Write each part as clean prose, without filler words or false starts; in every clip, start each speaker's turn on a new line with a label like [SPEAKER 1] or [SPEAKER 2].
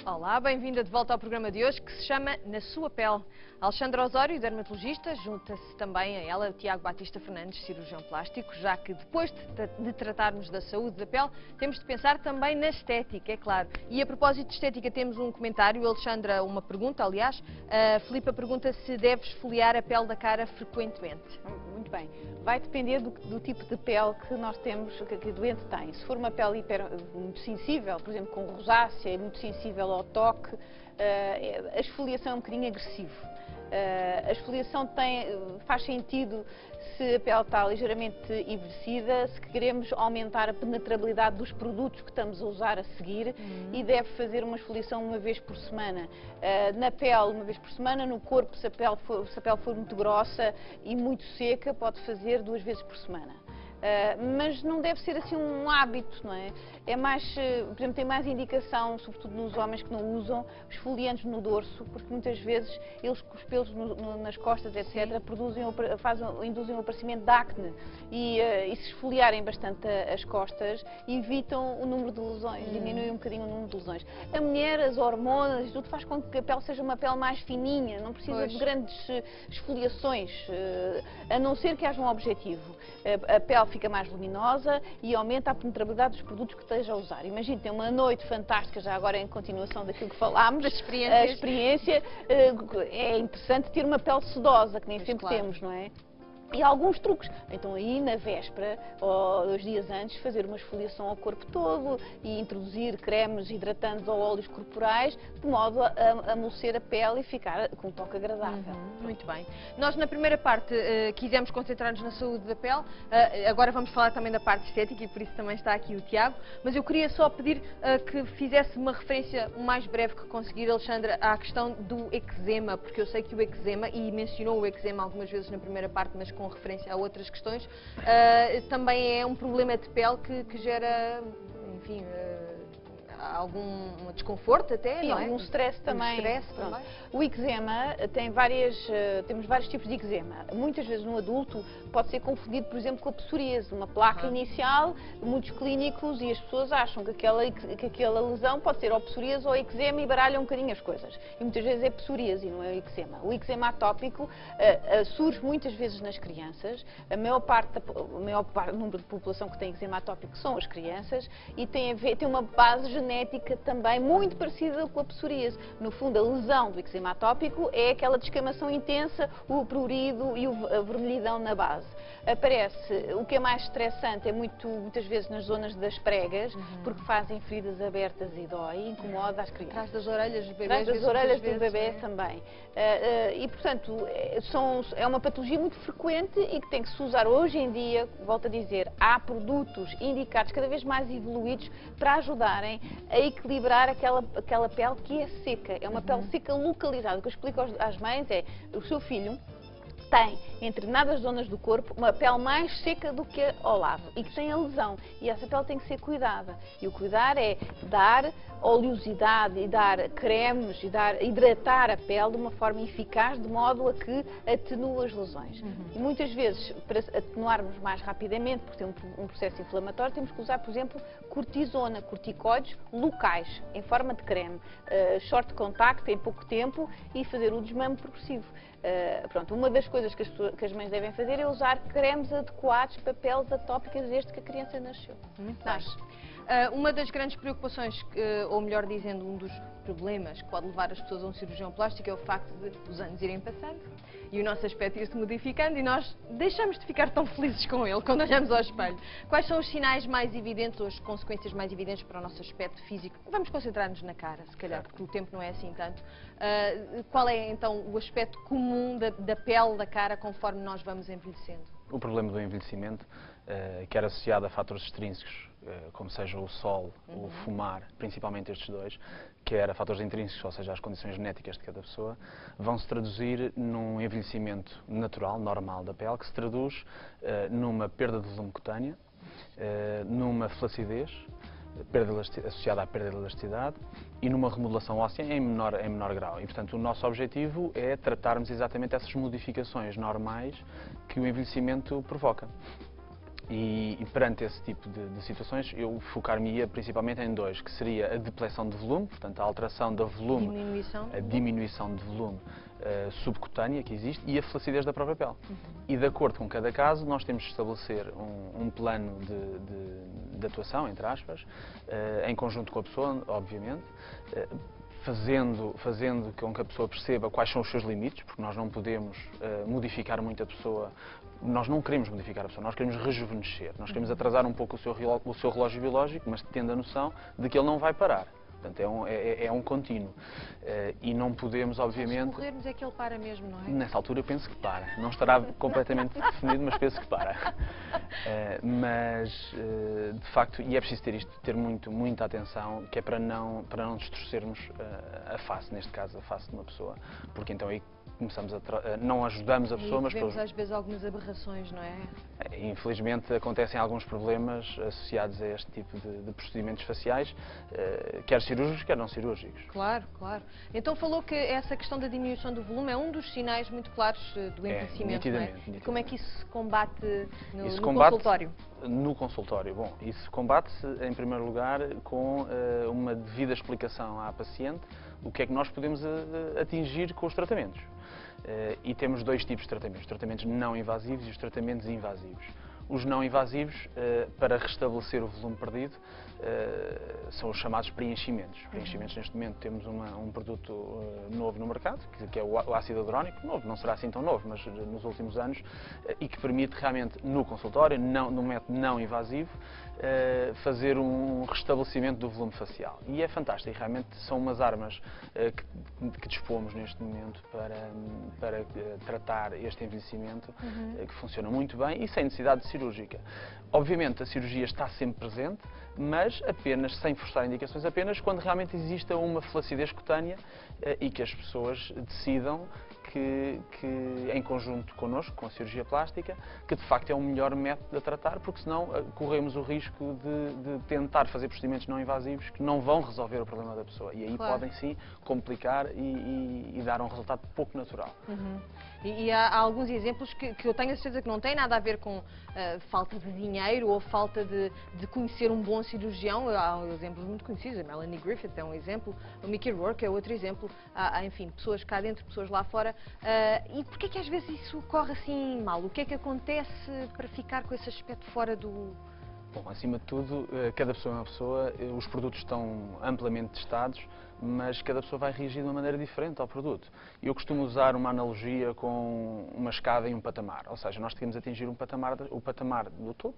[SPEAKER 1] Olá, bem-vinda de volta ao programa de hoje que se chama Na Sua Pele. Alexandra Osório, dermatologista, junta-se também a ela, Tiago Batista Fernandes, cirurgião plástico, já que depois de tratarmos da saúde da pele, temos de pensar também na estética, é claro. E a propósito de estética temos um comentário, Alexandra, uma pergunta, aliás. A Filipa pergunta se deve esfoliar a pele da cara frequentemente.
[SPEAKER 2] Muito bem. Vai depender do tipo de pele que nós temos, que o doente tem. Se for uma pele muito sensível, por exemplo, com rosácea e muito sensível ao toque, a esfoliação é um bocadinho agressivo. A esfoliação faz sentido se a pele está ligeiramente envelhecida, se queremos aumentar a penetrabilidade dos produtos que estamos a usar a seguir e deve fazer uma esfoliação uma vez por semana. Na pele, uma vez por semana, no corpo, se a pele for muito grossa e muito seca, pode fazer 2 vezes por semana. Mas não deve ser assim um hábito, não é? É mais, por exemplo, tem mais indicação, sobretudo nos homens que não usam esfoliantes no dorso, porque muitas vezes eles com os pelos nas costas, etc., induzem o aparecimento de acne e se esfoliarem bastante as costas, evitam o número de lesões, diminuem um bocadinho o número de lesões. A mulher, as hormonas, tudo faz com que a pele seja uma pele mais fininha, não precisa de grandes esfoliações, a não ser que haja um objetivo. A pele fica mais luminosa e aumenta a penetrabilidade dos produtos que esteja a usar. Imagine, tem uma noite fantástica, já agora em continuação daquilo que falámos, a experiência, é interessante ter uma pele sedosa, que nem sempre temos, não é? E alguns truques. Então aí na véspera ou 2 dias antes fazer uma esfoliação ao corpo todo e introduzir cremes hidratantes ou óleos corporais de modo a amolecer a pele e ficar com um toque agradável.
[SPEAKER 1] Muito bem. Nós na primeira parte quisemos concentrar-nos na saúde da pele, agora vamos falar também da parte estética e por isso também está aqui o Tiago, mas eu queria só pedir que fizesse uma referência o mais breve que conseguir, Alexandra, à questão do eczema, porque eu sei que o eczema, e mencionou o eczema algumas vezes na primeira parte, mas com referência a outras questões, também é um problema de pele que gera, enfim, algum desconforto até,
[SPEAKER 2] sim,
[SPEAKER 1] não é?
[SPEAKER 2] Algum stress também.
[SPEAKER 1] Também.
[SPEAKER 2] O eczema temos vários tipos de eczema. Muitas vezes no adulto pode ser confundido, por exemplo, com a psoríase, uma placa inicial, muitos clínicos, e as pessoas acham que aquela lesão pode ser ou psoríase ou eczema e baralham um bocadinho as coisas. E muitas vezes é psoríase e não é eczema. O eczema atópico surge muitas vezes nas crianças. O maior número de população que tem eczema atópico são as crianças e tem uma base genética também muito parecida com a psoríase. No fundo, a lesão do eczema atópico é aquela descamação intensa, o prurido e a vermelhidão na base. O que é mais estressante é muitas vezes nas zonas das pregas, porque fazem feridas abertas e dói, incomoda as crianças.
[SPEAKER 1] Atrás das orelhas do bebê.
[SPEAKER 2] Atrás das orelhas do bebê também. E, portanto, é uma patologia muito frequente e que tem que se usar hoje em dia, volto a dizer, há produtos indicados cada vez mais evoluídos para ajudarem a equilibrar aquela pele que é seca. É uma pele seca localizada. O que eu explico às mães é, o seu filho tem, em determinadas zonas do corpo, uma pele mais seca do que ao lado e que tem a lesão. E essa pele tem que ser cuidada. E o cuidar é dar oleosidade e dar cremes e hidratar a pele de uma forma eficaz, de modo a que atenua as lesões. E muitas vezes, para atenuarmos mais rapidamente, porque tem um processo inflamatório, temos que usar, por exemplo, cortisona, corticoides locais, em forma de creme, short contact, em pouco tempo, e fazer o desmame progressivo. Uma das coisas que as mães devem fazer é usar cremes adequados para peles atópicas desde que a criança nasceu.
[SPEAKER 1] Uma das grandes preocupações, ou melhor dizendo, um dos problemas que pode levar as pessoas a um cirurgião plástico é o facto de os anos irem passando e o nosso aspecto ir-se modificando e nós deixamos de ficar tão felizes com ele quando olhamos ao espelho. Quais são os sinais mais evidentes ou as consequências mais evidentes para o nosso aspecto físico? Vamos concentrar-nos na cara, se calhar, porque o tempo não é assim tanto. Qual é então o aspecto comum da pele da cara conforme nós vamos envelhecendo?
[SPEAKER 3] O problema do envelhecimento, que era associado a fatores extrínsecos, como seja o sol, o fumar, principalmente estes dois, que era fatores intrínsecos, ou seja, as condições genéticas de cada pessoa, vão se traduzir num envelhecimento natural, normal da pele, que se traduz numa perda de volume cutânea, numa flacidez, associada à perda de elasticidade e numa remodelação óssea em menor grau. E, portanto, o nosso objetivo é tratarmos exatamente essas modificações normais que o envelhecimento provoca. E perante esse tipo de situações, eu focar-me-ia principalmente em dois, que seria a depleção de volume, portanto a alteração do volume, a diminuição de volume subcutânea que existe e a flacidez da própria pele. E de acordo com cada caso, nós temos de estabelecer um plano de atuação, entre aspas, em conjunto com a pessoa, obviamente, fazendo com que a pessoa perceba quais são os seus limites, porque nós não podemos modificar muito a pessoa, nós não queremos modificar a pessoa, nós queremos rejuvenescer, nós queremos atrasar um pouco o seu relógio biológico, mas tendo a noção de que ele não vai parar. Portanto, é um contínuo. E não podemos, obviamente...
[SPEAKER 1] Se morrermos é que ele para mesmo, não é?
[SPEAKER 3] Nessa altura eu penso que para. Não estará completamente definido, mas penso que para. Mas, de facto, e é preciso ter muita atenção, que é para não distorcermos a face, neste caso a face de uma pessoa, porque então aí começamos não ajudamos a pessoa, mas...
[SPEAKER 1] Vemos às vezes algumas aberrações, não é?
[SPEAKER 3] Infelizmente acontecem alguns problemas associados a este tipo de procedimentos faciais, quer cirúrgicos, quer não cirúrgicos.
[SPEAKER 1] Claro, claro. Então falou que essa questão da diminuição do volume é um dos sinais muito claros do envelhecimento, não é?
[SPEAKER 3] Nitidamente.
[SPEAKER 1] Como é que isso se combate no
[SPEAKER 3] consultório?
[SPEAKER 1] consultório?
[SPEAKER 3] No consultório, bom, isso combate-se em primeiro lugar com uma devida explicação à paciente o que é que nós podemos atingir com os tratamentos. E temos dois tipos de tratamentos, os tratamentos não invasivos e os tratamentos invasivos. Os não invasivos, para restabelecer o volume perdido, são os chamados preenchimentos. Preenchimentos, neste momento, temos um produto novo no mercado, que é o ácido hialurónico, novo, não será assim tão novo, mas nos últimos anos, e que permite realmente, no consultório, no método não invasivo, fazer um restabelecimento do volume facial. E é fantástico, realmente são umas armas que dispomos neste momento para tratar este envelhecimento, que funcionam muito bem e sem necessidade de cirúrgica. Obviamente a cirurgia está sempre presente, mas apenas, sem forçar indicações, apenas quando realmente exista uma flacidez cutânea e que as pessoas decidam que em conjunto connosco, com a cirurgia plástica, que de facto é o melhor método a tratar, porque senão corremos o risco de tentar fazer procedimentos não invasivos que não vão resolver o problema da pessoa. E aí podem sim complicar e dar um resultado pouco natural.
[SPEAKER 1] E há alguns exemplos que eu tenho a certeza que não têm nada a ver com falta de dinheiro ou falta de conhecer um bom cirurgião. Há exemplos muito conhecidos, a Melanie Griffith é um exemplo, o Mickey Rourke é outro exemplo. Há, enfim, pessoas cá dentro, pessoas lá fora. E porquê que às vezes isso corre assim mal? O que é que acontece para ficar com esse aspecto fora do...
[SPEAKER 3] Bom, acima de tudo, cada pessoa é uma pessoa, os produtos estão amplamente testados, mas cada pessoa vai reagir de uma maneira diferente ao produto. Eu costumo usar uma analogia com uma escada e um patamar, ou seja, nós temos de atingir o patamar do topo,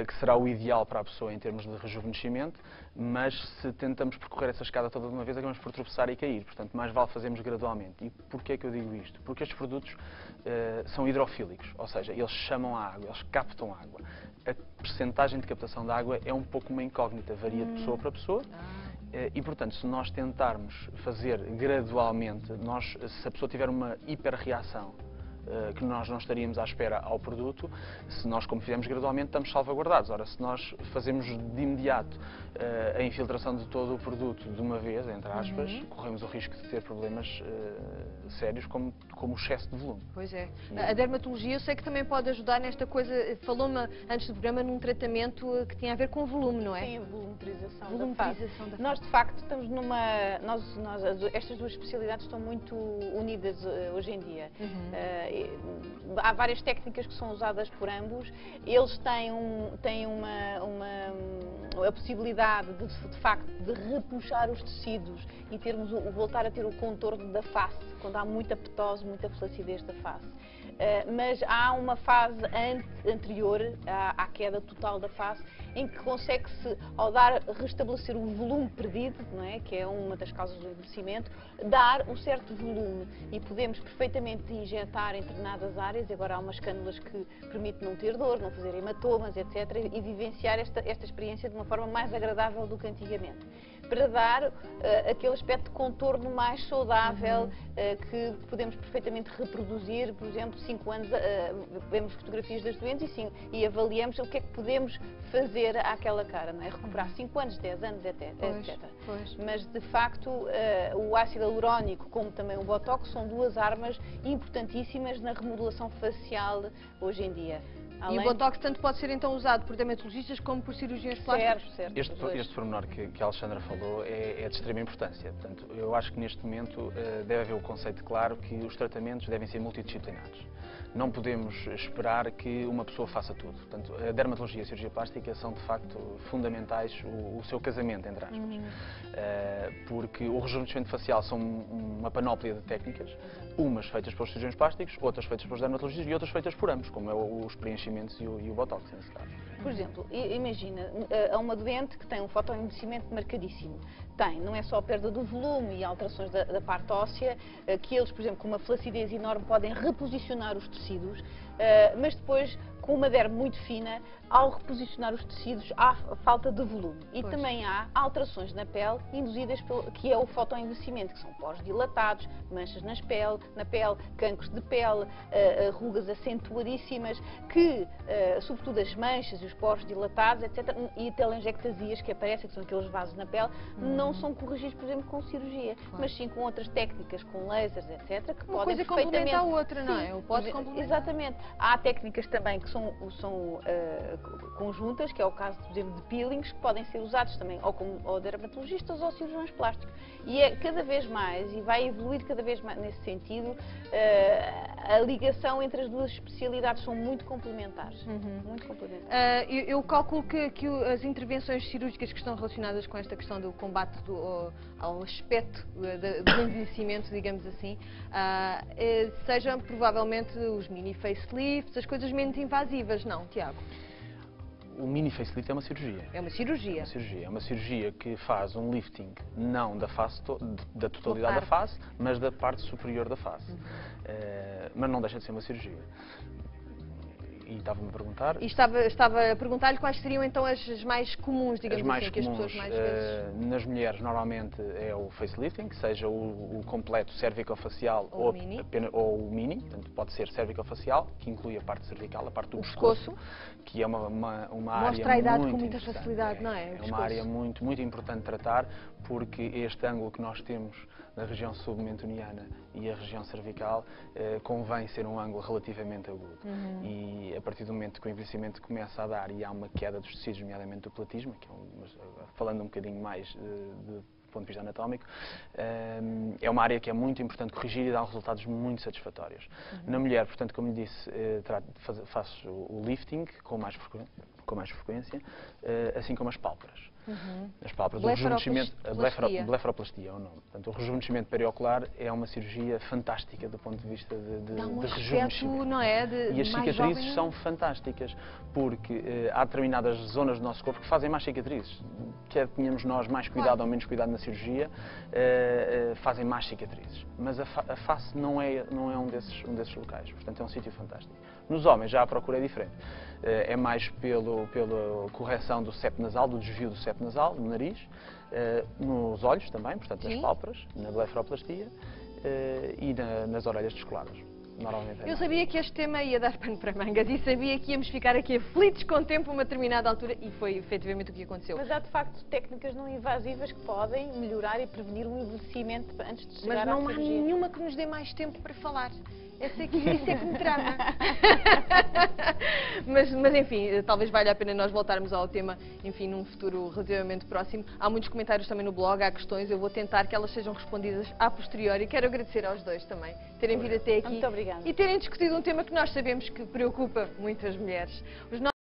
[SPEAKER 3] que será o ideal para a pessoa em termos de rejuvenescimento, mas se tentamos percorrer essa escada toda de uma vez, acabamos por tropeçar e cair, portanto, mais vale fazermos gradualmente. E porquê é que eu digo isto? Porque estes produtos são hidrofílicos, ou seja, eles chamam a água, eles captam água. A percentagem de captação de água é um pouco uma incógnita, varia de pessoa para pessoa. E, portanto, se nós tentarmos fazer gradualmente, se a pessoa tiver uma hiperreação que nós não estaríamos à espera ao produto, se nós, como fizemos gradualmente, estamos salvaguardados. Ora, se nós fazemos de imediato a infiltração de todo o produto de uma vez, entre aspas, corremos o risco de ter problemas sérios como o excesso de volume.
[SPEAKER 1] Pois é. A dermatologia eu sei que também pode ajudar nesta coisa, falou-me antes do programa num tratamento que tinha a ver com volume, não é?
[SPEAKER 2] Sim, a volumetrização da face. Nós, de facto, estamos estas duas especialidades estão muito unidas hoje em dia. Há várias técnicas que são usadas por ambos. Eles têm a possibilidade de facto de repuxar os tecidos e voltar a ter o contorno da face, quando há muita petose, muita flacidez da face. Mas há uma fase anterior à queda total da face, em que consegue-se, ao restabelecer o volume perdido, não é? Que é uma das causas do envelhecimento, dar um certo volume e podemos perfeitamente injetar em determinadas áreas. Agora há umas cânulas que permitem não ter dor, não fazer hematomas, etc. e vivenciar esta experiência de uma forma mais agradável do que antigamente, para dar aquele aspecto de contorno mais saudável que podemos perfeitamente reproduzir. Por exemplo, 5 anos, vemos fotografias das doentes e avaliamos o que é que podemos fazer àquela cara, não é? Recuperar 5 anos, 10 anos, etc. Mas, de facto, o ácido hialurónico, como também o Botox, são duas armas importantíssimas na remodelação facial hoje em dia.
[SPEAKER 1] E o Botox tanto pode ser então usado por dermatologistas como por cirurgiões plásticos?
[SPEAKER 2] Certo.
[SPEAKER 3] Este pormenor que a Alexandra falou é de extrema importância. Portanto, eu acho que neste momento deve haver o conceito claro que os tratamentos devem ser multidisciplinares. Não podemos esperar que uma pessoa faça tudo. Portanto, a dermatologia e a cirurgia plástica são, de facto, fundamentais o seu casamento, entre aspas. Porque o rejuvenescimento facial são uma panóplia de técnicas, umas feitas pelos cirurgiões plásticos, outras feitas pelos dermatologistas e outras feitas por ambos, como é os preenchimentos e o Botox, nesse caso.
[SPEAKER 2] Por exemplo, imagina, há uma doente que tem um fotoenvelhecimento marcadíssimo. Não é só a perda do volume e alterações da parte óssea, que eles, por exemplo, com uma flacidez enorme podem reposicionar os tecidos, mas depois, com uma derme muito fina, ao reposicionar os tecidos, há falta de volume. E também há alterações na pele induzidas pelo que é o fotoenvelhecimento, que são poros dilatados, manchas na pele, cancros de pele, rugas acentuadíssimas, que, sobretudo as manchas e os poros dilatados, etc., e telangiectasias que aparecem, que são aqueles vasos na pele, não são corrigidos, por exemplo, com cirurgia, mas sim com outras técnicas, com lasers, etc., que
[SPEAKER 1] uma
[SPEAKER 2] podem
[SPEAKER 1] coisa
[SPEAKER 2] perfeitamente...
[SPEAKER 1] complementa a outra, não é? Pode complementar.
[SPEAKER 2] Exatamente. Há técnicas também que são conjuntas, que é o caso, por exemplo, de peelings, que podem ser usados também ou dermatologistas ou cirurgiões plásticos. E é cada vez mais, e vai evoluir cada vez mais nesse sentido, a ligação entre as duas especialidades são muito complementares. Muito complementares.
[SPEAKER 1] Eu calculo que as intervenções cirúrgicas que estão relacionadas com esta questão do combate ao aspecto do envelhecimento, digamos assim, sejam provavelmente os mini facelifts, as coisas menos invasivas, não, Tiago?
[SPEAKER 3] O mini facelift é uma cirurgia.
[SPEAKER 1] É uma cirurgia.
[SPEAKER 3] É uma cirurgia que faz um lifting não da face, da totalidade da face, mas da parte superior da face. Mas não deixa de ser uma cirurgia. E estava-me a perguntar...
[SPEAKER 1] E estava a perguntar-lhe quais seriam então as mais comuns, digamos assim, que as pessoas mais vezes...
[SPEAKER 3] Nas mulheres, normalmente, é o facelifting, seja o completo cervicofacial ou o mini, portanto, pode ser cervicofacial, que inclui a parte cervical, a parte do pescoço, que é uma área
[SPEAKER 1] mostra a idade
[SPEAKER 3] muito
[SPEAKER 1] com muita facilidade, não é?
[SPEAKER 3] É uma área muito importante de tratar, porque este ângulo que nós temos na região submentoniana e a região cervical convém ser um ângulo relativamente agudo. E a partir do momento que o envelhecimento começa a dar e há uma queda dos tecidos, nomeadamente do platismo, que falando um bocadinho mais do ponto de vista anatómico, é uma área que é muito importante corrigir e dá resultados muito satisfatórios. Na mulher, portanto, como lhe disse, faço o lifting com mais frequência, assim como as pálpebras. As pálpebras, o rejuvenescimento, a blefaroplastia é o nome. Portanto, o rejuvenescimento periocular é uma cirurgia fantástica do ponto de vista de rejuvenescimento.
[SPEAKER 1] Não é?
[SPEAKER 3] E as cicatrizes são fantásticas, porque há determinadas zonas do nosso corpo que fazem mais cicatrizes. Quer tenhamos nós mais cuidado ou menos cuidado na cirurgia, fazem mais cicatrizes. Mas a face não é um desses locais, portanto é um sítio fantástico. Nos homens já a procura é diferente. É mais pela correção do septo nasal, do desvio do septo nasal, no nariz, nos olhos também, portanto nas pálpebras, na blefaroplastia e nas orelhas descoladas.
[SPEAKER 1] Eu sabia que este tema ia dar pano para mangas e sabia que íamos ficar aqui aflitos com o tempo a uma determinada altura e foi efetivamente o que aconteceu.
[SPEAKER 2] Mas há de facto técnicas não invasivas que podem melhorar e prevenir o envelhecimento antes de chegar à cirurgia.
[SPEAKER 1] Mas não há nenhuma que nos dê mais tempo para falar. Isso é que me trama. mas enfim, talvez valha a pena nós voltarmos ao tema, enfim, num futuro relativamente próximo. Há muitos comentários também no blog, há questões, eu vou tentar que elas sejam respondidas a posteriori. Quero agradecer aos dois também, terem vindo até aqui.
[SPEAKER 2] Muito obrigada.
[SPEAKER 1] E terem discutido um tema que nós sabemos que preocupa muitas mulheres. Os